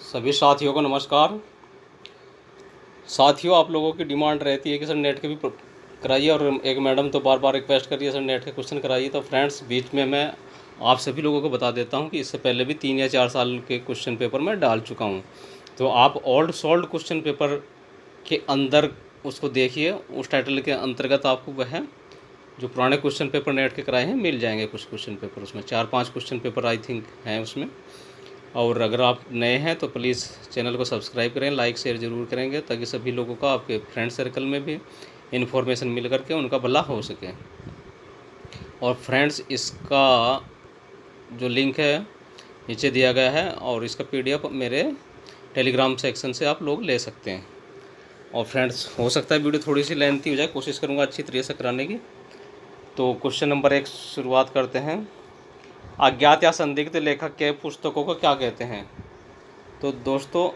सभी साथियों को नमस्कार। साथियों, आप लोगों की डिमांड रहती है कि सर नेट के भी कराइए, और एक मैडम तो बार बार रिक्वेस्ट कर रही है सर नेट के क्वेश्चन कराइए। तो फ्रेंड्स, बीच में मैं आप सभी लोगों को बता देता हूं कि इससे पहले भी 3 या 4 साल के क्वेश्चन पेपर मैं डाल चुका हूं। तो आप ओल्ड सोल्ड क्वेश्चन पेपर के अंदर उसको देखिए, उस टाइटल के अंतर्गत आपको वह जो पुराने क्वेश्चन पेपर नेट के कराए हैं मिल जाएंगे। कुछ क्वेश्चन पेपर उसमें 4-5 क्वेश्चन पेपर आई थिंक हैं उसमें। और अगर आप नए हैं तो प्लीज़ चैनल को सब्सक्राइब करें, लाइक शेयर ज़रूर करेंगे, ताकि सभी लोगों का आपके फ्रेंड सर्कल में भी इन्फॉर्मेशन मिल करके उनका भला हो सके। और फ्रेंड्स, इसका जो लिंक है नीचे दिया गया है, और इसका PDF मेरे टेलीग्राम सेक्शन से आप लोग ले सकते हैं। और फ्रेंड्स, हो सकता है वीडियो थोड़ी सी लेंथी हो जाए, कोशिश करूँगा अच्छी तरीके से कराने की। तो क्वेश्चन नंबर 1 शुरुआत करते हैं। अज्ञात या संदिग्ध लेखक के पुस्तकों को क्या कहते हैं? तो दोस्तों,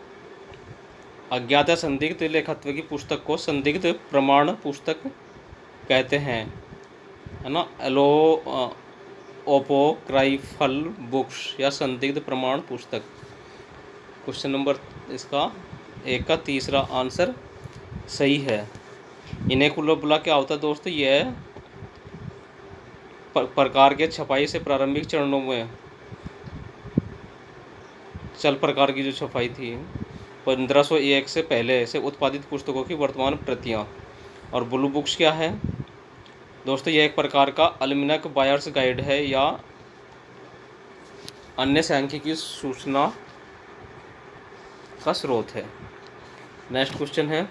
अज्ञात या संदिग्ध लेखकत्व की पुस्तक को संदिग्ध प्रमाण पुस्तक कहते हैं, है ना। ओपोक्राइफल बुक्स या संदिग्ध प्रमाण पुस्तक। क्वेश्चन नंबर इसका 1 का तीसरा आंसर सही है। इन्हें कुल बुला क्या होता है दोस्तों? यह प्रकार के छपाई से प्रारंभिक चरणों में चल प्रकार की जो छपाई थी 1501 से पहले से उत्पादित पुस्तकों की वर्तमान प्रतियां। और ब्लू बुक्स क्या है दोस्तों? यह एक प्रकार का अलमिनक बायर्स गाइड है या अन्य सांख्यिकी सूचना का स्रोत है। नेक्स्ट क्वेश्चन है,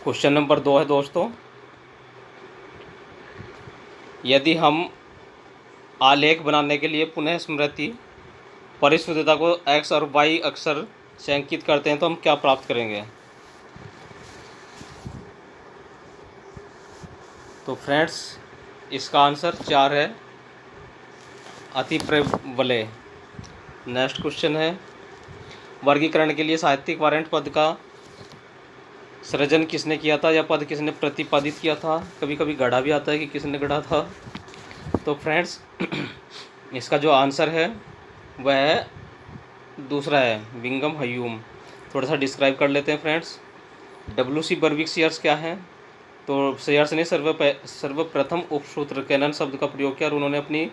क्वेश्चन नंबर 2 है दोस्तों। यदि हम आलेख बनाने के लिए पुनः स्मृति परिशुद्धता को x और y अक्षर से अंकित करते हैं तो हम क्या प्राप्त करेंगे? तो फ्रेंड्स, इसका आंसर 4 है, अति प्रबले। नेक्स्ट क्वेश्चन है, वर्गीकरण के लिए साहित्यिक वारंट पद का सृजन किसने किया था, या पद किसने प्रतिपादित किया था? कभी कभी गढ़ा भी आता है कि किसने गढ़ा था। तो फ्रेंड्स, इसका जो आंसर है वह दूसरा है, विंगम हयूम। थोड़ा सा डिस्क्राइब कर लेते हैं फ्रेंड्स। WC बर्विक शेयर्स क्या है? तो शेयर्स ने सर्वप्रथम उपसूत्र कैनन शब्द का प्रयोग किया, और उन्होंने अपनी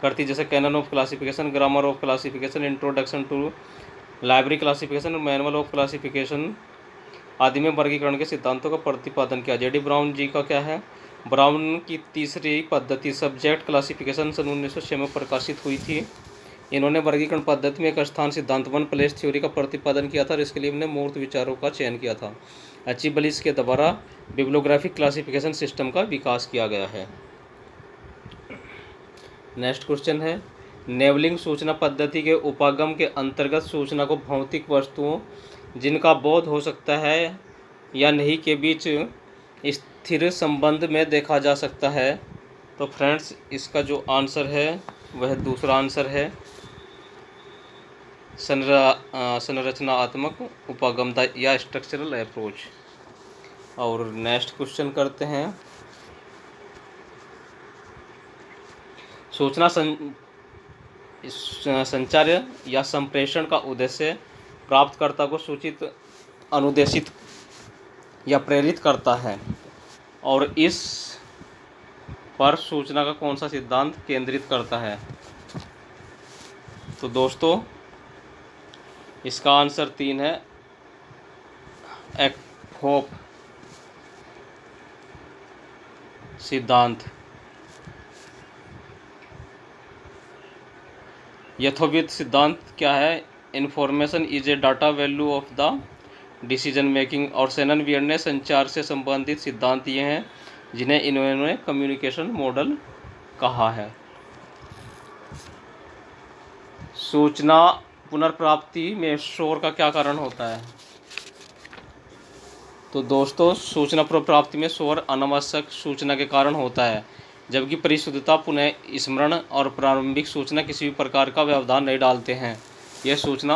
करती जैसे canon of classification, grammar of classification, introduction to library classification, manual of classification आदि में वर्गीकरण के सिद्धांतों का प्रतिपादन किया। JD ब्राउन जी का क्या है? ब्राउन की तीसरी पद्धति सब्जेक्ट क्लासिफिकेशन सन 1906 में प्रकाशित हुई थी। इन्होंने वर्गीकरण पद्धति में एक स्थान सिद्धांत वन प्लेस थ्योरी का प्रतिपादन किया था, और इसके लिए इन्होंने मूर्त विचारों का चयन किया था। अचीबलिस के द्वारा बिब्लियोग्राफिक क्लासिफिकेशन सिस्टम का विकास किया गया है। नेक्स्ट क्वेश्चन है, नेबलिंग सूचना पद्धति के उपागम के अंतर्गत सूचना को भौतिक वस्तुओं जिनका बोध हो सकता है या नहीं के बीच स्थिर संबंध में देखा जा सकता है। तो फ्रेंड्स, इसका जो आंसर है वह दूसरा आंसर है, संरचनात्मक उपागमता या स्ट्रक्चरल अप्रोच। और नेक्स्ट क्वेश्चन करते हैं, सूचना संचार या संप्रेषण का उद्देश्य प्राप्तकर्ता को सूचित, अनुदेशित या प्रेरित करता है, और इस पर सूचना का कौन सा सिद्धांत केंद्रित करता है? तो दोस्तों, इसका आंसर 3 है, एक्होफ सिद्धांत। यथोवित सिद्धांत क्या है? Information is a data value of the decision making. और सेनन वियर ने संचार से संबंधित सिद्धांत ये हैं जिन्हें इन्होंने कम्युनिकेशन मॉडल कहा है। सूचना पुनर्प्राप्ति में शोर का क्या कारण होता है? तो दोस्तों, सूचना पुनर्प्राप्ति में शोर अनावश्यक सूचना के कारण होता है, जबकि परिशुद्धता, पुनः स्मरण और प्रारंभिक सूचना किसी भी प्रकार का व्यवधान नहीं डालते हैं। यह सूचना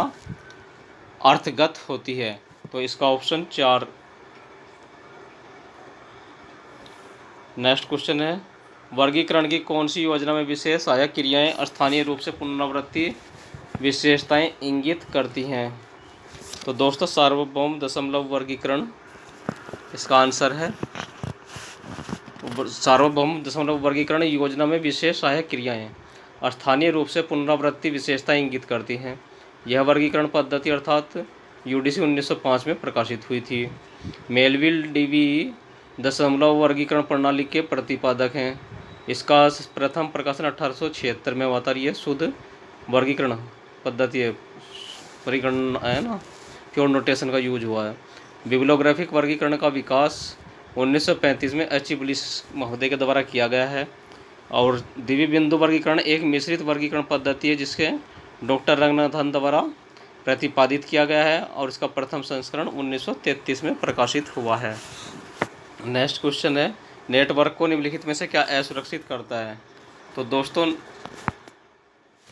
अर्थगत होती है। तो इसका ऑप्शन 4। नेक्स्ट क्वेश्चन है, वर्गीकरण की कौन सी योजना में विशेष सहायक क्रियाएं स्थानीय रूप से पुनरावृत्ति विशेषताएं इंगित करती हैं? तो दोस्तों सार्वभौम दशमलव वर्गीकरण इसका आंसर है। सार्वभौम दशमलव वर्गीकरण योजना में विशेष सहायक क्रियाएं स्थानीय रूप से पुनरावृत्ति विशेषताएं इंगित करती हैं। यह वर्गीकरण पद्धति अर्थात यूडीसी 1905 में प्रकाशित हुई थी। मेलविल डीवी दशमलव वर्गीकरण प्रणाली के प्रतिपादक हैं। इसका प्रथम प्रकाशन 1876 में हुआ था। ये शुद्ध वर्गीकरण पद्धति है, वर्गीकरण है ना, प्योर नोटेशन का यूज हुआ है। बिब्लियोग्राफिक वर्गीकरण का विकास 1935 में एच ब्लिस महोदय के द्वारा किया गया है। और द्विबिंदु वर्गीकरण एक मिश्रित वर्गीकरण पद्धति है जिसके डॉक्टर रंगनाथन द्वारा प्रतिपादित किया गया है और इसका प्रथम संस्करण 1933 में प्रकाशित हुआ है। नेक्स्ट क्वेश्चन है, नेटवर्क को निम्नलिखित में से क्या असुरक्षित करता है? तो दोस्तों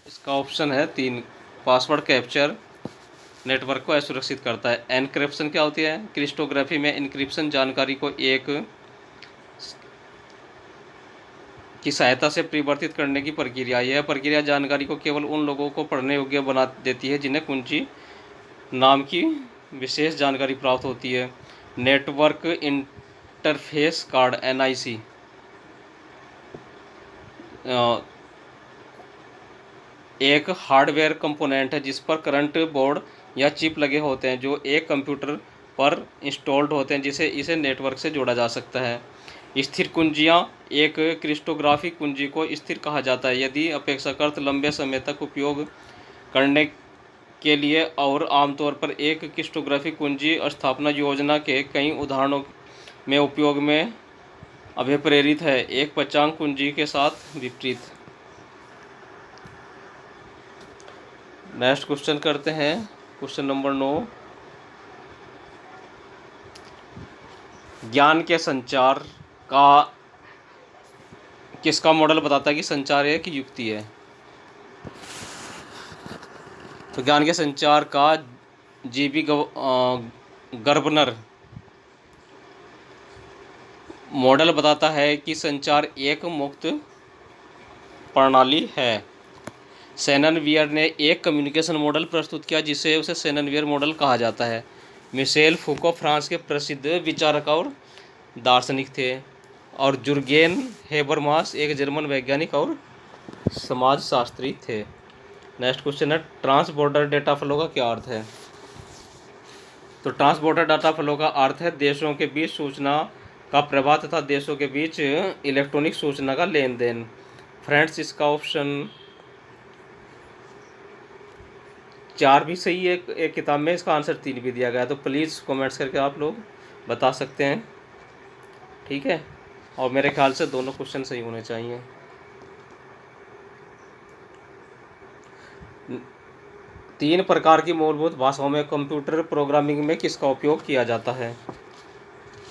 इसका ऑप्शन है 3, पासवर्ड कैप्चर नेटवर्क को असुरक्षित करता है। एनक्रिप्शन क्या होती है? क्रिप्टोग्राफी में एन्क्रिप्शन जानकारी को एक की सहायता से परिवर्तित करने की प्रक्रिया। यह प्रक्रिया जानकारी को केवल उन लोगों को पढ़ने योग्य बना देती है जिन्हें कुंजी नाम की विशेष जानकारी प्राप्त होती है। नेटवर्क इंटरफेस कार्ड NIC एक हार्डवेयर कंपोनेंट है जिस पर करंट बोर्ड या चिप लगे होते हैं जो एक कंप्यूटर पर इंस्टॉल्ड होते हैं जिसे इसे नेटवर्क से जोड़ा जा सकता है। स्थिर कुंजियां एक क्रिप्टोग्राफिक कुंजी को स्थिर कहा जाता है यदि अपेक्षाकृत लंबे समय तक उपयोग करने के लिए और आमतौर पर एक क्रिप्टोग्राफिक कुंजी स्थापना योजना के कई उदाहरणों में उपयोग में अभिप्रेरित है, एक पंचांग कुंजी के साथ विपरीत। नेक्स्ट क्वेश्चन करते हैं, क्वेश्चन नंबर 9। ज्ञान के संचार का किसका मॉडल बताता है कि संचार एक युक्ति है? तो ज्ञान के संचार का जीबी गर्बनर मॉडल बताता है कि संचार एक मुक्त प्रणाली है। शैनन वियर ने एक कम्युनिकेशन मॉडल प्रस्तुत किया जिसे उसे शैनन वियर मॉडल कहा जाता है। मिशेल फूको फ्रांस के प्रसिद्ध विचारक और दार्शनिक थे और जुर्गेन हेबरमास एक जर्मन वैज्ञानिक और समाजशास्त्री थे। नेक्स्ट क्वेश्चन है, ट्रांस बॉर्डर डेटा फ्लो का क्या अर्थ है? तो ट्रांस बॉर्डर डाटा फ्लो का अर्थ है देशों के बीच सूचना का प्रवाह तथा देशों के बीच इलेक्ट्रॉनिक सूचना का लेन देन। फ्रेंड्स इसका ऑप्शन 4 भी सही है, एक किताब में इसका आंसर 3 भी दिया गया है, तो प्लीज़ कमेंट्स करके आप लोग बता सकते हैं, ठीक है। और मेरे ख्याल से दोनों क्वेश्चन सही होने चाहिए। तीन प्रकार की मूलभूत भाषाओं में कंप्यूटर प्रोग्रामिंग में किसका उपयोग किया जाता है?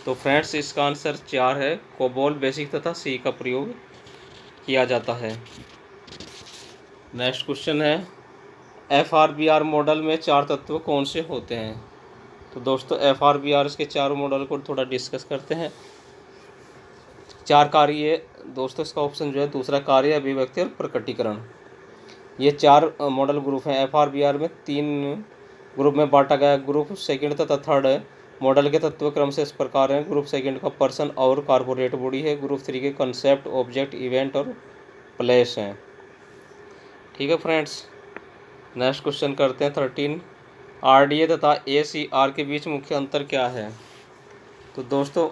तो फ्रेंड्स इसका आंसर 4 है, कोबोल, बेसिक तथा सी का प्रयोग किया जाता है। नेक्स्ट क्वेश्चन है, FRBR मॉडल में 4 तत्व कौन से होते हैं? तो दोस्तों FRBR के 4 मॉडल को थोड़ा डिस्कस करते हैं। 4 कार्य दोस्तों, इसका ऑप्शन जो है दूसरा, कार्य, अभिव्यक्ति और प्रकटीकरण। ये 4 मॉडल ग्रुप हैं। FRBR में 3 ग्रुप में बांटा गया। ग्रुप सेकंड तथा थर्ड मॉडल के तत्व क्रम से इस प्रकार हैं। ग्रुप सेकंड का पर्सन और कॉर्पोरेट बॉडी है। ग्रुप 3 के कंसेप्ट, ऑब्जेक्ट, इवेंट और प्लेस हैं, ठीक है फ्रेंड्स। नेक्स्ट क्वेश्चन करते हैं 13। RDA तथा ACR के बीच मुख्य अंतर क्या है? तो दोस्तों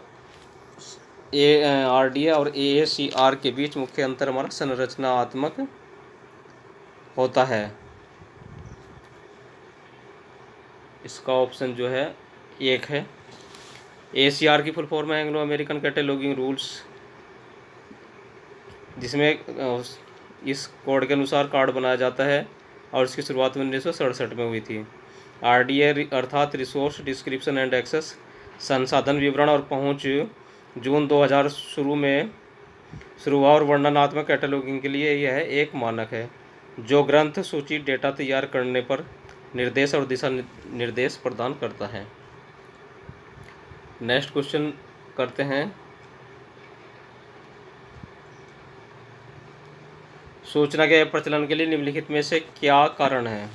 RDA और ACR के बीच मुख्य अंतर हमारा संरचनात्मक होता है। इसका ऑप्शन जो है 1 है। ACR की फुल फॉर्म है एंग्लो अमेरिकन कैटलॉगिंग रूल्स, जिसमें इस कोड के अनुसार कार्ड बनाया जाता है और इसकी शुरुआत 1967 में हुई थी। RDA अर्थात रिसोर्स डिस्क्रिप्शन एंड एक्सेस, संसाधन विवरण और पहुंच, जून 2000 शुरू हुआ और वर्णनात्मक कैटलॉगिंग के लिए यह एक मानक है जो ग्रंथ सूची डेटा तैयार करने पर निर्देश और दिशा निर्देश प्रदान करता है। नेक्स्ट क्वेश्चन करते हैं, सूचना के प्रचलन के लिए निम्नलिखित में से क्या कारण है?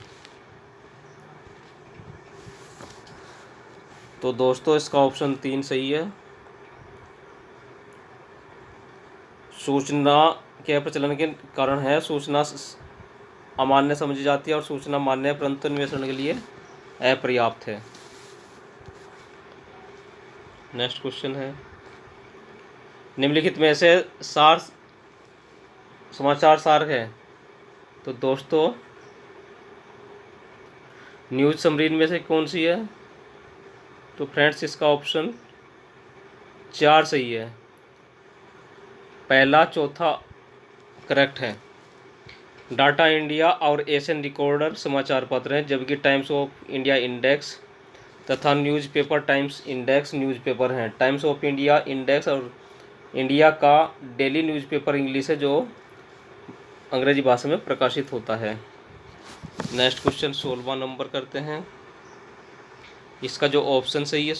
तो दोस्तों इसका ऑप्शन 3 सही है। सूचना के प्रचलन के कारण है, सूचना अमान्य समझी जाती है और सूचना मान्य है परंतु अन्वेषण के लिए अपर्याप्त है। नेक्स्ट क्वेश्चन है, निम्नलिखित में से सार समाचार सार है। तो दोस्तों न्यूज़ समरीन में से कौन सी है? तो फ्रेंड्स इसका ऑप्शन 4 सही है। पहला चौथा करेक्ट है। डाटा इंडिया और एशियन रिकॉर्डर समाचार पत्र हैं, जबकि टाइम्स ऑफ इंडिया इंडेक्स तथा न्यूज़पेपर टाइम्स इंडेक्स न्यूज़पेपर हैं। टाइम्स ऑफ इंडिया इंडेक्स और इंडिया का डेली न्यूज़पेपर इंग्लिश है, जो अंग्रेजी भाषा में प्रकाशित होता है। नेक्स्ट क्वेश्चन 16वां नंबर करते हैं। इसका जो ऑप्शन सही है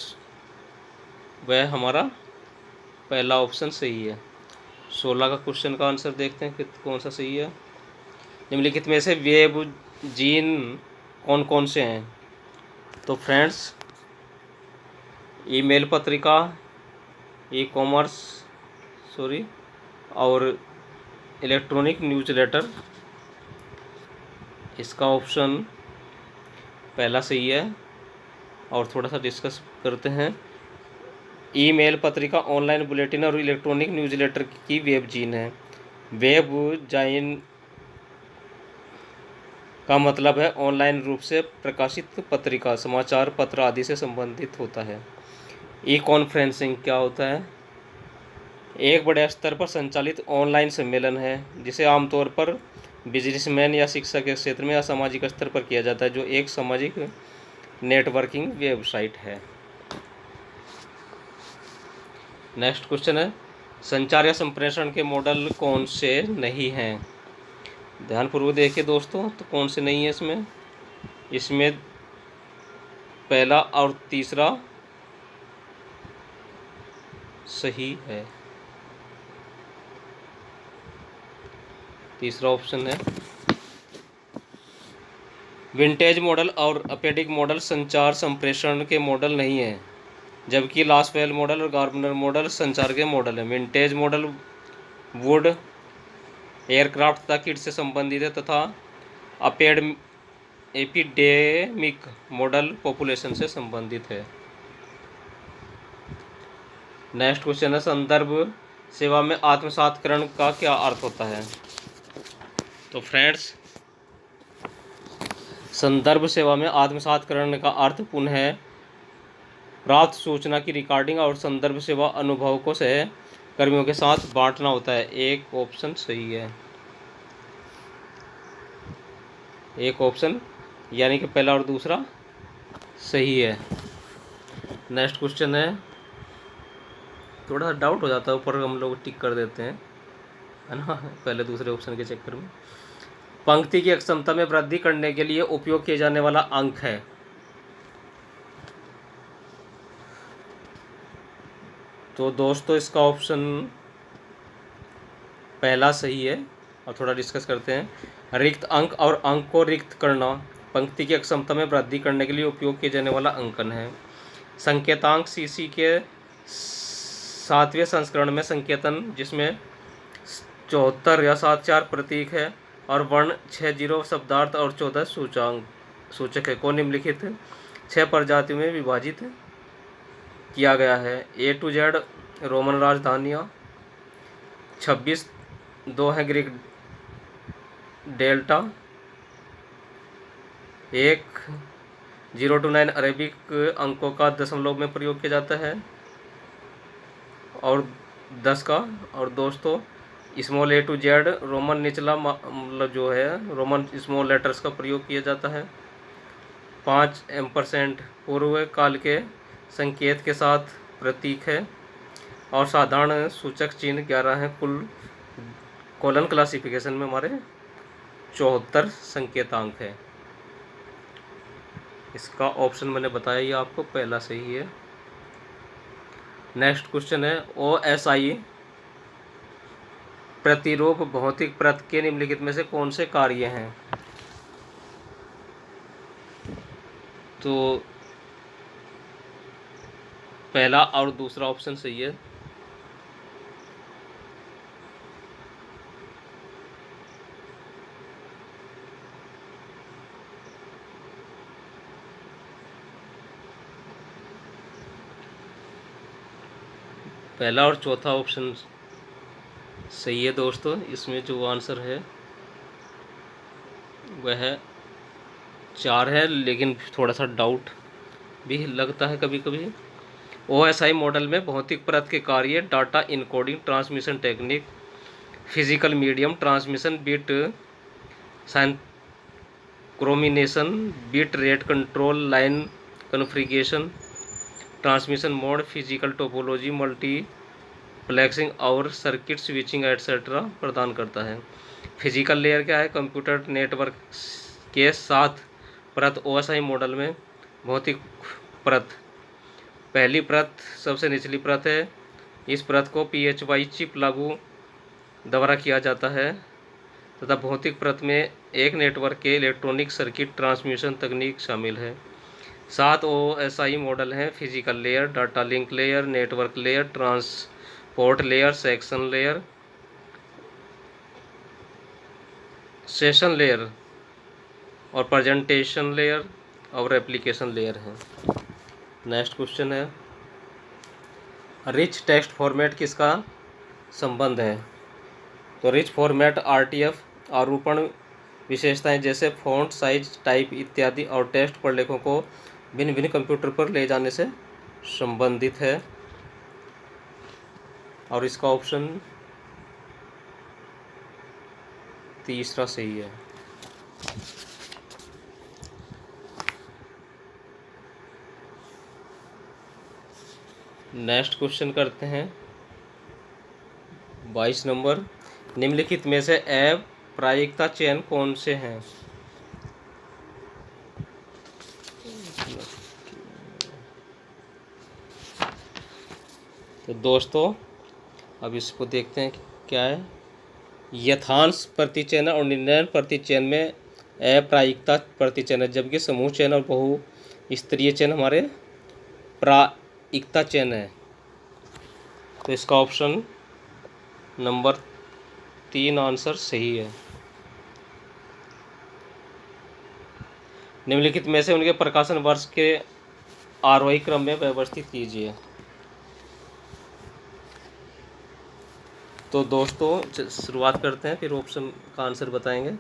वह हमारा पहला ऑप्शन सही है। 16 का क्वेश्चन का आंसर देखते हैं कि कौन सा सही है। निम्नलिखित में से वेब जीन कौन कौन से हैं? तो फ्रेंड्स ईमेल पत्रिका, ई कॉमर्स और इलेक्ट्रॉनिक न्यूज़लेटर। इसका ऑप्शन पहला सही है। और थोड़ा सा डिस्कस करते हैं। ईमेल पत्रिका ऑनलाइन बुलेटिन और इलेक्ट्रॉनिक न्यूज़लेटर की वेब जीन है। वेब जीन का मतलब है ऑनलाइन रूप से प्रकाशित पत्रिका, समाचार पत्र आदि से संबंधित होता है। ई कॉन्फ्रेंसिंग क्या होता है? एक बड़े स्तर पर संचालित ऑनलाइन सम्मेलन है, जिसे आमतौर पर बिजनेसमैन या शिक्षा के क्षेत्र में या सामाजिक स्तर पर किया जाता है, जो एक सामाजिक नेटवर्किंग वेबसाइट है। नेक्स्ट क्वेश्चन है, संचार या संप्रेषण के मॉडल कौन से नहीं हैं? ध्यानपूर्वक देखिए दोस्तों, तो कौन से नहीं है इसमें पहला और तीसरा सही है। तीसरा ऑप्शन है विंटेज मॉडल और अपेडिक मॉडल संचार संप्रेषण के मॉडल नहीं है, जबकि लासवेल मॉडल और गार्बनर मॉडल संचार के मॉडल हैं। विंटेज मॉडल वुड एयरक्राफ्ट तथा किट से संबंधित है तथा एपिडेमिक मॉडल पॉपुलेशन से संबंधित है। नेक्स्ट क्वेश्चन है, संदर्भ सेवा में आत्मसातकरण का क्या अर्थ होता है? तो फ्रेंड्स संदर्भ सेवा में आत्मसातकरण का अर्थ पुनः प्राप्त सूचना की रिकॉर्डिंग और संदर्भ सेवा अनुभव को सहकर्मियों के साथ बांटना होता है। एक ऑप्शन सही है। एक ऑप्शन यानी कि पहला और दूसरा सही है। नेक्स्ट क्वेश्चन है, थोड़ा सा डाउट हो जाता है, ऊपर हम लोग टिक कर देते हैं, है ना, पहले दूसरे ऑप्शन के चक्कर में। पंक्ति की अक्षमता में वृद्धि करने के लिए उपयोग किए जाने वाला अंक है। तो दोस्तों इसका ऑप्शन पहला सही है। और थोड़ा डिस्कस करते हैं। रिक्त अंक और अंक को रिक्त करना पंक्ति की अक्षमता में वृद्धि करने के लिए उपयोग किए जाने वाला अंकन है। संकेतांक सीसी के 7वें संस्करण में संकेतन, जिसमें 74 या 74 प्रतीक है और वर्ण 60 शब्दार्थ और 14 सूचक है, को निम्नलिखित 6 प्रजातियों में विभाजित किया गया है। A to Z रोमन राजधानियाँ, 26 2 हैं ग्रीक डेल्टा, 1 0 to 9 अरेबिक अंकों का दशमलव में प्रयोग किया जाता है और 10 का। और दोस्तों small A to Z Roman निचला मतलब जो है रोमन स्मॉल लेटर्स का प्रयोग किया जाता है। 5% पूर्व काल के संकेत के साथ प्रतीक है और साधारण सूचक चिन्ह 11 हैं। कुल कॉलन क्लासिफिकेशन में हमारे 74 संकेतांक है। इसका ऑप्शन मैंने बताया ये आपको पहला सही है। नेक्स्ट क्वेश्चन है, OSI प्रतिरूप भौतिक परत के निम्नलिखित में से कौन से कार्य हैं? तो पहला और दूसरा ऑप्शन सही है। पहला और चौथा ऑप्शन सही है दोस्तों। इसमें जो आंसर है वह 4 है, लेकिन थोड़ा सा डाउट भी लगता है कभी कभी। OSI मॉडल में भौतिक परत के कार्य data encoding, transmission technique, physical medium transmission, bit synchronisation, bit rate control, line configuration, transmission mode, physical topology, multiplexing और सर्किट स्विचिंग एटसेट्रा प्रदान करता है। फिजिकल लेयर क्या है? कंप्यूटर नेटवर्क के साथ परत। OSI मॉडल में भौतिक परत पहली परत सबसे निचली परत है। इस परत को PHY चिप लागू द्वारा किया जाता है तथा भौतिक परत में एक नेटवर्क के इलेक्ट्रॉनिक सर्किट ट्रांसमिशन तकनीक शामिल है। 7 OSI मॉडल हैं: physical layer, data link layer, network layer, transport layer, section layer, session layer और प्रेजेंटेशन लेयर और एप्लीकेशन लेयर हैं। नेक्स्ट क्वेश्चन है, रिच टेक्स्ट फॉर्मेट किसका संबंध है? तो रिच फॉर्मेट RTF आरूपण विशेषताएं जैसे फ़ॉन्ट साइज, टाइप इत्यादि और टेक्स्ट प्रलेखों को भिन्न भिन्न कंप्यूटर पर ले जाने से संबंधित है। और इसका ऑप्शन तीसरा सही है। नेक्स्ट क्वेश्चन करते हैं 22 नंबर। निम्नलिखित में से अप्रायिकता चयन कौन से हैं? तो दोस्तों अब इसको देखते हैं क्या है। यथांश प्रतिचयन और निर्णय प्रतिचयन में अप्रायिकता प्रतिचयन है, जबकि समूह चयन और बहुस्तरीय चयन हमारे प्रायिकता चयन है। तो इसका ऑप्शन नंबर 3 आंसर सही है। निम्नलिखित में से उनके प्रकाशन वर्ष के आरोही क्रम में व्यवस्थित कीजिए। तो दोस्तों शुरुआत करते हैं, फिर ऑप्शन का आंसर बताएंगे।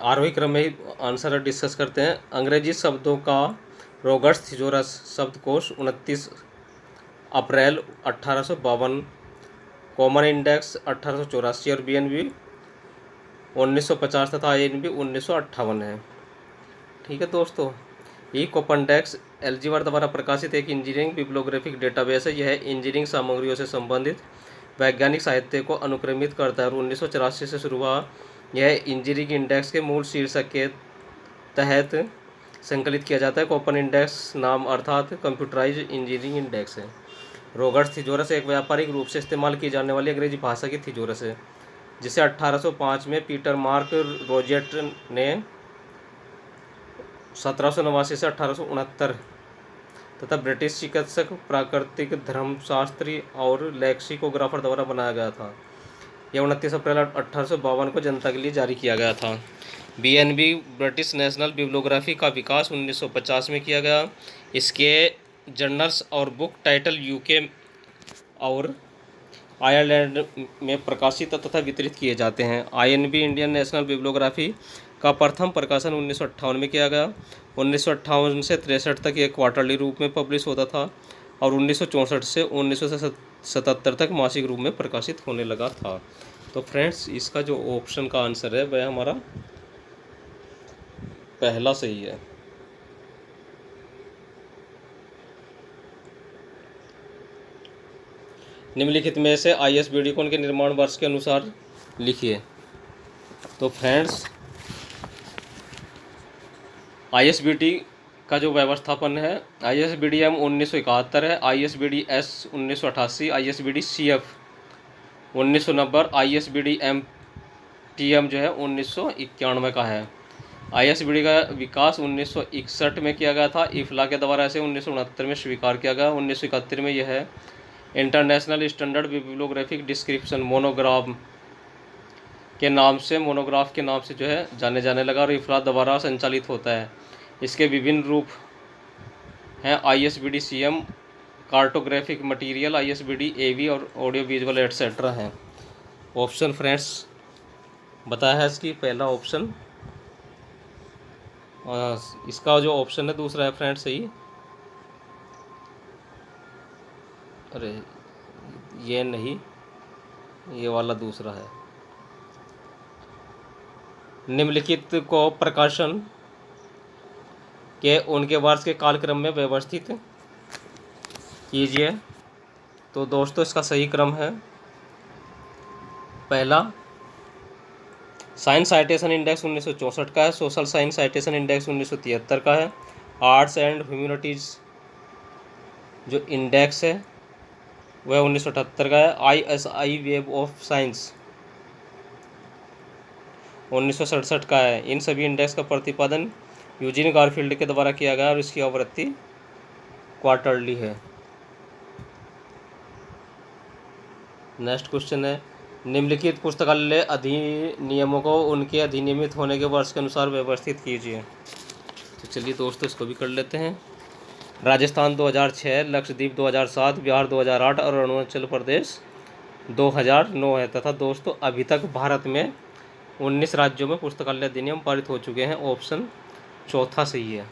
आरोही क्रम में ही आंसर डिस्कस करते हैं। अंग्रेजी शब्दों का रॉबर्ट्स थिजोरस शब्दकोश 29 अप्रैल 1852, कॉमन इंडेक्स 1884 और BNB 1950 तथा INB 1958 है। ठीक है दोस्तों, कोपेंडेक्स एल्जेब्रा द्वारा प्रकाशित एक इंजीनियरिंग बिब्लियोग्राफिक डेटाबेस है। यह इंजीनियरिंग सामग्रियों से संबंधित वैज्ञानिक साहित्य को अनुक्रमित करता है और 1984 से शुरू हुआ। यह इंजीनियरिंग इंडेक्स के मूल शीर्षक के तहत संकलित किया जाता है। कोपन इंडेक्स नाम अर्थात कंप्यूटराइज इंजीनियरिंग इंडेक्स है। रॉबर्ट्स थिजोरस एक व्यापारिक रूप से इस्तेमाल की जाने वाली अंग्रेजी भाषा की थिजोरस है, जिसे 1805 में पीटर मार्क रोजेट ने 1789 से 1869 तथा ब्रिटिश चिकित्सक, प्राकृतिक धर्मशास्त्री और लेक्सिकोग्राफर द्वारा बनाया गया था। यह 29 अप्रैल 1852 को जनता के लिए जारी किया गया था। BNB ब्रिटिश नेशनल बिब्लियोग्राफी का विकास 1950 में किया गया। इसके जर्नल्स और बुक टाइटल UK और आयरलैंड में प्रकाशित तथा वितरित किए जाते हैं। INB इंडियन नेशनल बिब्लियोग्राफी का प्रथम प्रकाशन 1958 में किया गया। 1958 से 63 तक यह क्वार्टरली रूप में पब्लिश होता था और 1964 से 1977 तक मासिक रूप में प्रकाशित होने लगा था। तो फ्रेंड्स, इसका जो ऑप्शन का आंसर है वह हमारा पहला सही है। निम्नलिखित में से ISBD को उनके निर्माण वर्ष के अनुसार लिखिए। तो फ्रेंड्स, ISBD इसका जो व्यवस्थापन है ISBD-M 1971 है, ISBD-S 1988, ISBD-CF 1990, ISBD-MTM जो है 1991 का है। ISBD का विकास 1961 में किया गया था, इफ्ला के द्वारा इसे 1969 में स्वीकार किया गया। 1971 में यह है international standard bibliographic description monograph के नाम से जो है जाने लगा और इफ्ला द्वारा संचालित होता है। इसके विभिन्न रूप हैं ISBD-CM कार्टोग्राफिक मटेरियल, ISBD-AV और ऑडियो विजुअल एट्सेट्रा हैं। ऑप्शन फ्रेंड्स बताया है इसकी पहला ऑप्शन, इसका जो ऑप्शन है दूसरा है फ्रेंड्स सही। अरे ये नहीं, ये वाला दूसरा है। निम्नलिखित को प्रकाशन के उनके वर्ष के कालक्रम में व्यवस्थित कीजिए। तो दोस्तों इसका सही क्रम है, पहला साइंस साइटेशन इंडेक्स 1964 का है, सोशल साइंस साइटेशन इंडेक्स 1973 का है, आर्ट्स एंड ह्यूमैनिटीज़ जो इंडेक्स है वह 1978 का है, ISI वेब ऑफ साइंस 1967 का है। इन सभी इंडेक्स का प्रतिपादन यूजीन गारफील्ड के द्वारा किया गया और इसकी आवृत्ति क्वार्टरली है। नेक्स्ट क्वेश्चन है, निम्नलिखित पुस्तकालय अधिनियमों को उनके अधिनियमित होने के वर्ष के अनुसार व्यवस्थित कीजिए। तो चलिए दोस्तों इसको भी कर लेते हैं। राजस्थान 2006, लक्षद्वीप 2007, बिहार 2008 और अरुणाचल प्रदेश 2009 है। तथा दोस्तों अभी तक भारत में 19 राज्यों में पुस्तकालय अधिनियम पारित हो चुके हैं। ऑप्शन चौथा सही है।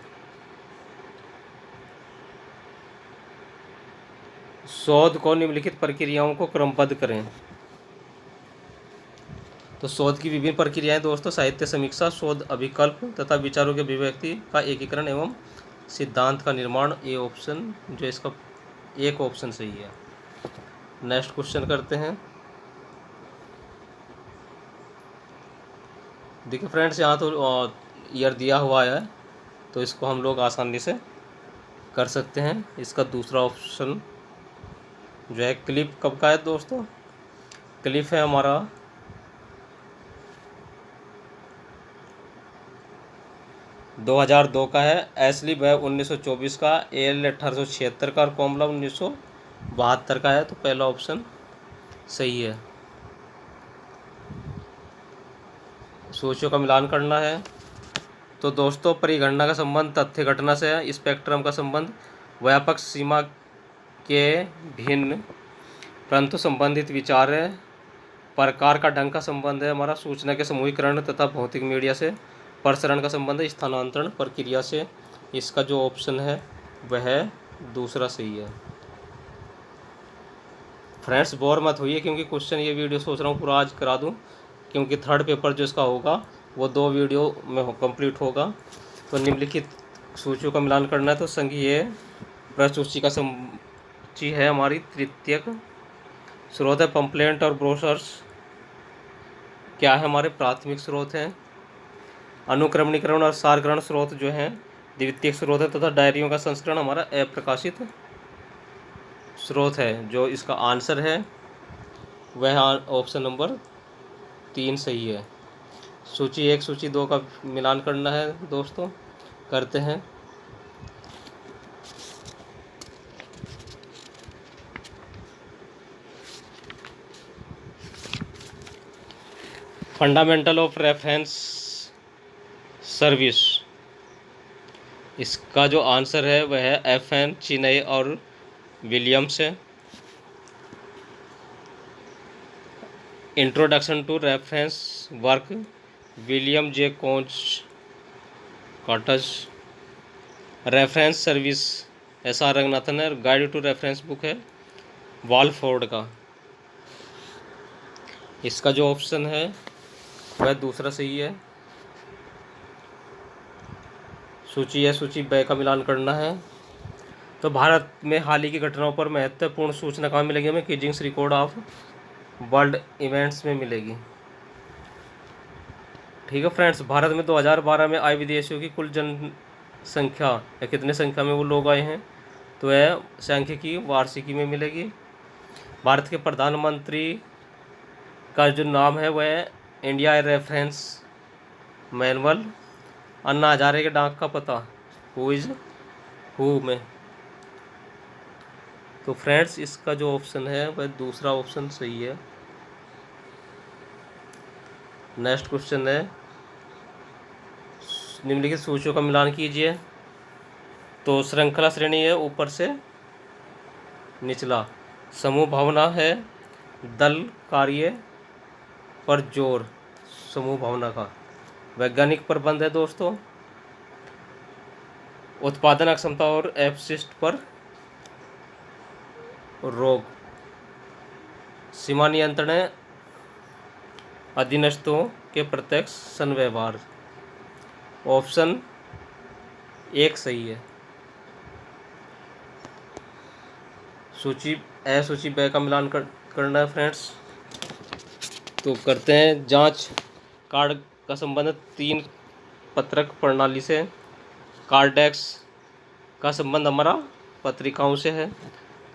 शोध को निम्नलिखित प्रक्रियाओं को क्रमबद्ध करें। तो शोध की विभिन्न प्रक्रियाएं दोस्तों साहित्य समीक्षा, शोध अभिकल्प तथा विचारों के अभिव्यक्ति का एकीकरण एवं सिद्धांत का निर्माण। ये ऑप्शन जो इसका एक ऑप्शन सही है। नेक्स्ट क्वेश्चन करते हैं। देखिए फ्रेंड्स यहाँ तो ईयर दिया हुआ है तो इसको हम लोग आसानी से कर सकते हैं। इसका दूसरा ऑप्शन जो है क्लिप कब का है दोस्तों, क्लिप है हमारा 2002 का है, एसली वह 1924 का, एल 1876 का और कॉमला 1972 का है। तो पहला ऑप्शन सही है। सूचियों का मिलान करना है। तो दोस्तों परिगणना का संबंध तथ्य घटना से है, स्पेक्ट्रम का संबंध व्यापक सीमा के भिन्न परंतु संबंधित विचार है, प्रकार का ढंग का संबंध है हमारा सूचना के समूहीकरण तथा भौतिक मीडिया से, प्रसरण का संबंध है स्थानांतरण प्रक्रिया से। इसका जो ऑप्शन है वह दूसरा सही है। फ्रेंड्स बोर मत होइए क्योंकि क्वेश्चन ये वीडियो सोच रहा हूँ पूरा आज करा दूँ, क्योंकि थर्ड पेपर जो इसका होगा वो 2 वीडियो में कंप्लीट होगा। तो निम्नलिखित सूचियों का मिलान करना है। तो संघीय प्रसूची का सूची है हमारी तृतीयक, स्रोत है पंपलेट और ब्रोशर्स क्या है हमारे प्राथमिक स्रोत हैं, अनुक्रमणीकरण और सारग्रहण स्रोत जो हैं द्वितीयक स्रोत है तथा डायरियों का संस्करण हमारा अप्रकाशित स्रोत है। जो इसका आंसर है वह ऑप्शन नंबर 3 सही है। सूची 1 सूची 2 का मिलान करना है दोस्तों, करते हैं। फंडामेंटल ऑफ रेफरेंस सर्विस, इसका जो आंसर है वह है FN चिनई और विलियम्स है। Introduction to reference work William J कोच कॉटज। रेफरेंस सर्विस SR रंगनाथन है। गाइड टू रेफरेंस बुक है वालफोर्ड का। इसका जो ऑप्शन है वह दूसरा सही है। सूची है सूची ब का मिलान करना है। तो भारत में हाल ही की घटनाओं पर महत्वपूर्ण सूचना कहाँ मिलेगी हमें, Guinness record of world events में मिलेगी। ठीक है फ्रेंड्स, भारत में 2012 में आए विदेशियों की कुल संख्या या कितने संख्या में वो लोग आए हैं, तो वह सांख्यिकी वार्षिकी में मिलेगी। भारत के प्रधानमंत्री का जो नाम है वह India reference manual. Anna Hazare के डाक का पता हु इज हु में। तो फ्रेंड्स इसका जो ऑप्शन है वह दूसरा ऑप्शन सही है। नेक्स्ट क्वेश्चन है, निम्नलिखित सूचियों का मिलान कीजिए। तो श्रृंखला श्रेणी है ऊपर से निचला, समूह भावना है, दल कार्य पर जोर समूह भावना का, वैज्ञानिक प्रबंध है दोस्तों, उत्पादन अक्षमता और अपशिष्ट पर रोग, सीमा नियंत्रण है, अधीनस्थों के प्रत्यक्ष संव्यवहार। ऑप्शन 1 सही है। सूची ए सूची ब का मिलान करना है फ्रेंड्स। तो करते हैं जांच। कार्ड का संबंध 3 पत्रक प्रणाली से, कार्डेक्स का संबंध हमारा पत्रिकाओं से है।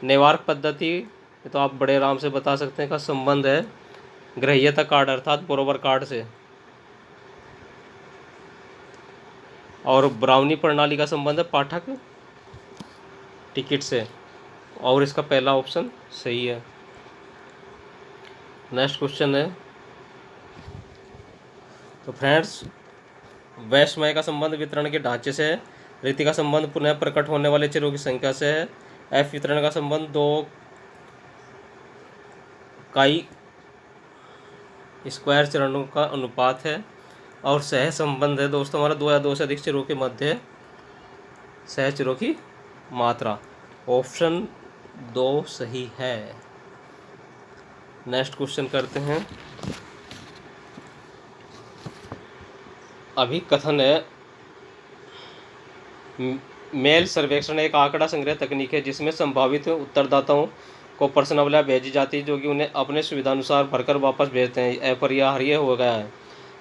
नेवार्क पद्धति तो आप बड़े आराम से बता सकते हैं का संबंध है ग्रह्यता कार्ड अर्थात बरोबर कार्ड से। और ब्राउनी प्रणाली का संबंध है पाठक टिकट से, और इसका पहला ऑप्शन सही है। नेक्स्ट क्वेश्चन है, तो फ्रेंड्स वैश्वमय का संबंध वितरण के ढांचे से है। रीति का संबंध पुनः प्रकट होने वाले चरों की संख्या से है। एफ वितरण का संबंध 2 काई स्क्वायर चरणों का अनुपात है। और सह संबंध है दोस्तों हमारा 2 या 2 से अधिक चरों के मध्य सह चरों की मात्रा। ऑप्शन 2 सही है। नेक्स्ट क्वेश्चन करते हैं। अभी कथन है, मेल सर्वेक्षण एक आंकड़ा संग्रह तकनीक है जिसमें संभावित उत्तरदाताओं को प्रश्नावलियाँ भेजी जाती है जो कि उन्हें अपने सुविधानुसार भरकर वापस भेजते हैं। अपरिहार्य हो गया है।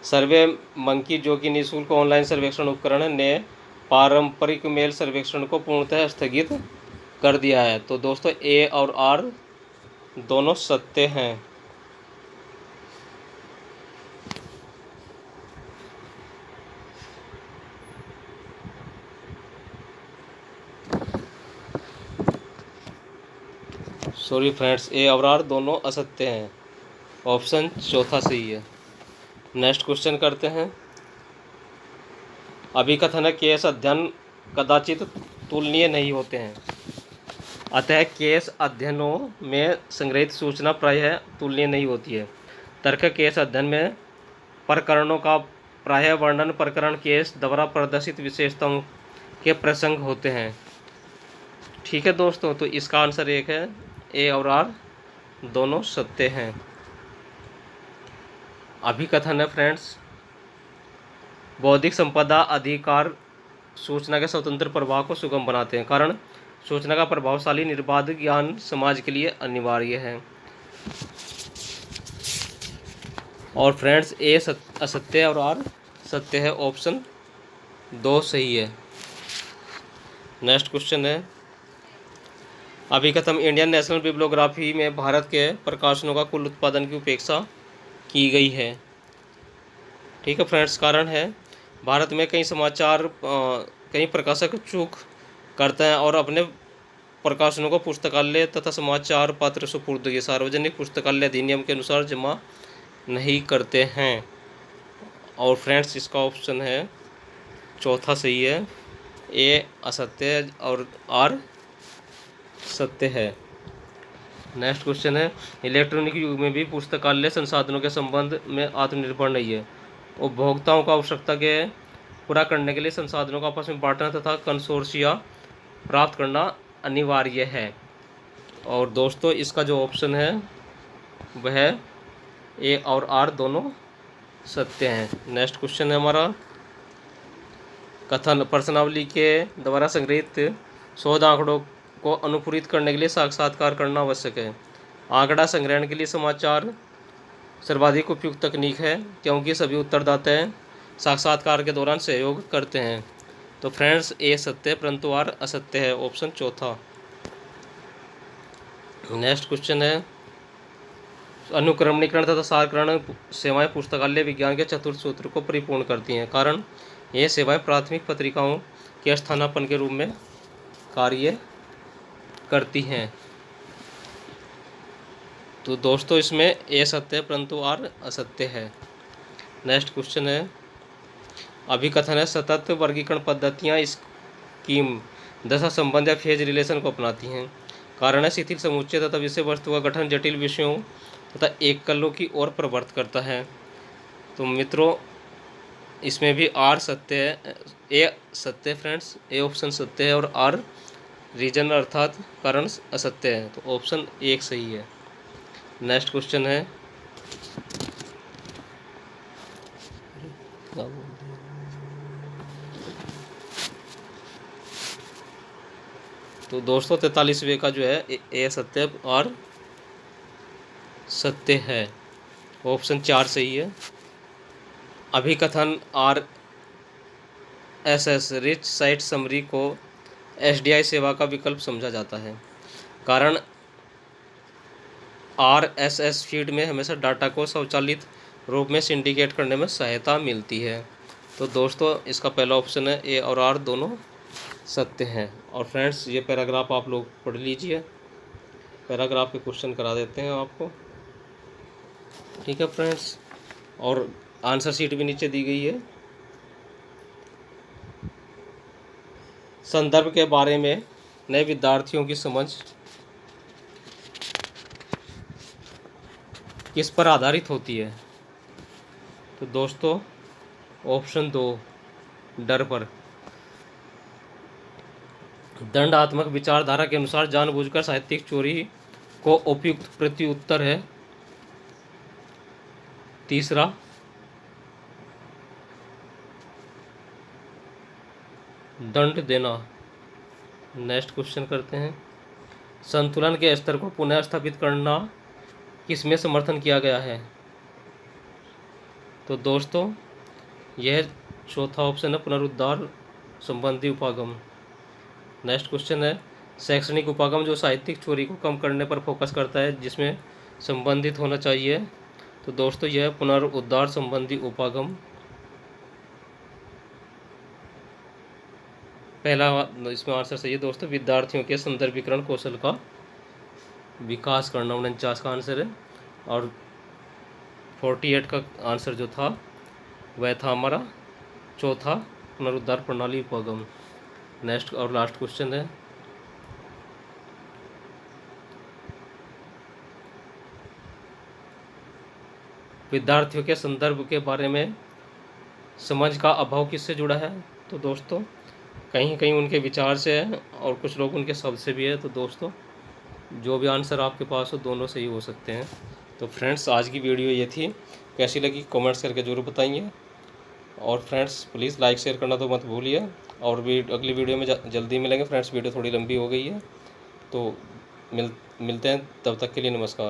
सर्वे मंकी जो कि निःशुल्क ऑनलाइन सर्वेक्षण उपकरण है ने पारंपरिक मेल सर्वेक्षण को पूर्णतः स्थगित कर दिया है। तो दोस्तों ए और आर दोनों सत्य हैं। सॉरी फ्रेंड्स, ए और आर दोनों असत्य हैं। ऑप्शन चौथा सही है। नेक्स्ट क्वेश्चन करते हैं। अभिकथन है केस अध्ययन कदाचित तुलनीय नहीं होते हैं, अतः केस अध्ययनों में संग्रहित सूचना प्रायः तुलनीय नहीं होती है। तर्क केस अध्ययन में प्रकरणों का प्रायः वर्णन प्रकरण केस द्वारा प्रदर्शित विशेषताओं के प्रसंग होते हैं। ठीक है दोस्तों, तो इसका आंसर 1 है। ए और आर दोनों सत्य हैं। अभिकथन है फ्रेंड्स, बौद्धिक संपदा अधिकार सूचना के स्वतंत्र प्रवाह को सुगम बनाते हैं, कारण सूचना का प्रभावशाली निर्बाध ज्ञान समाज के लिए अनिवार्य है। और फ्रेंड्स ए असत्य और आर सत्य है। ऑप्शन 2 सही है। नेक्स्ट क्वेश्चन है, अभिकथन इंडियन नेशनल बिब्लियोग्राफी में भारत के प्रकाशनों का कुल उत्पादन की उपेक्षा की गई है। ठीक है फ्रेंड्स, कारण है भारत में कई प्रकाशक चूक करते हैं और अपने प्रकाशनों को पुस्तकालय तथा समाचार पत्र सुपुर्दगी सार्वजनिक पुस्तकालय अधिनियम के अनुसार जमा नहीं करते हैं। और फ्रेंड्स इसका ऑप्शन है चौथा सही है। ए असत्य है और आर सत्य है। नेक्स्ट क्वेश्चन है, इलेक्ट्रॉनिक युग में भी पुस्तकालय संसाधनों के संबंध में आत्मनिर्भर नहीं है। उपभोक्ताओं को आवश्यकता के पूरा करने के लिए संसाधनों को आपस में बांटना तथा कंसोर्शिया प्राप्त करना अनिवार्य है। और दोस्तों इसका जो ऑप्शन है वह ए और आर दोनों सत्य हैं। नेक्स्ट क्वेश्चन है हमारा, कथन प्रश्नावली के द्वारा संग्रहित शोध आंकड़ों को अनुपूरित करने के लिए साक्षात्कार करना आवश्यक है। आंकड़ा संग्रहण के लिए समाचार सर्वाधिक उपयुक्त तकनीक है क्योंकि सभी उत्तरदाता साक्षात्कार के दौरान सहयोग करते हैं। तो फ्रेंड्स ए सत्य है परंतु आर असत्य है, ऑप्शन चौथा। नेक्स्ट क्वेश्चन है, अनुक्रमणीकरण तथा सारकरण सेवाएं पुस्तकालय विज्ञान के चतुर्थ सूत्र को परिपूर्ण करती हैं, कारण ये सेवाएं प्राथमिक पत्रिकाओं के स्थानापन्न के रूप में कार्य करती हैं। तो दोस्तों इसमें ए सत्य है परंतु आर असत्य है। नेक्स्ट क्वेश्चन है, अभिकथन है सतत वर्गीकरण पद्धतियाँ स्कीम दशा संबंध या फेज रिलेशन को अपनाती हैं, कारण है शिथिल समुच्चय तथा विषय वस्तु का गठन जटिल विषयों तथा एकलों की ओर प्रवृत्त करता है। तो मित्रों इसमें भी आर सत्य है, ए सत्य है फ्रेंड्स, ए ऑप्शन सत्य है और आर रीजन अर्थात कारण असत्य है, तो ऑप्शन एक सही है। नेक्स्ट क्वेश्चन है, तो दोस्तों 43वें का जो है ए सत्य और सत्य है, ऑप्शन 4 सही है। अभिकथन R S S rich site summary को एसडीआई सेवा का विकल्प समझा जाता है, कारण आर एस एस फीड में हमेशा डाटा को स्वचालित रूप में सिंडिकेट करने में सहायता मिलती है। तो दोस्तों इसका पहला ऑप्शन है, ए और आर दोनों सत्य हैं। और फ्रेंड्स ये पैराग्राफ आप लोग पढ़ लीजिए, पैराग्राफ के क्वेश्चन करा देते हैं आपको, ठीक है फ्रेंड्स। और आंसर शीट भी नीचे दी गई है। संदर्भ के बारे में नए विद्यार्थियों की समझ किस पर आधारित होती है? तो दोस्तों ऑप्शन 2 डर पर। दंडात्मक विचारधारा के अनुसार जानबूझकर साहित्यिक चोरी को उपयुक्त प्रत्युत्तर है। तीसरा दंड देना। नेक्स्ट क्वेश्चन करते हैं, संतुलन के स्तर को पुनः स्थापित करना किसमें समर्थन किया गया है? तो दोस्तों यह चौथा ऑप्शन है, पुनरुद्धार संबंधी उपागम। नेक्स्ट क्वेश्चन है, शैक्षणिक उपागम जो साहित्यिक चोरी को कम करने पर फोकस करता है जिसमें संबंधित होना चाहिए। तो दोस्तों यह पुनरुद्धार संबंधी उपागम। पहला इसमें आंसर सही है दोस्तों, विद्यार्थियों के संदर्भीकरण कौशल का विकास करना 49 का आंसर है। और 48 का आंसर जो था वह था हमारा चौथा, पुनरुद्धार प्रणाली उपागम। नेक्स्ट और लास्ट क्वेश्चन है, विद्यार्थियों के संदर्भ के बारे में समझ का अभाव किससे जुड़ा है? तो दोस्तों कहीं कहीं उनके विचार से है और कुछ लोग उनके शब्द से भी है। तो दोस्तों जो भी आंसर आपके पास हो दोनों सही हो सकते हैं। तो फ्रेंड्स आज की वीडियो ये थी, कैसी लगी कमेंट्स करके ज़रूर बताइए। और फ्रेंड्स प्लीज़ लाइक शेयर करना तो मत भूलिए। और भी अगली वीडियो में जल्दी मिलेंगे फ्रेंड्स, वीडियो थोड़ी लंबी हो गई है। तो मिलते हैं, तब तक के लिए नमस्कार।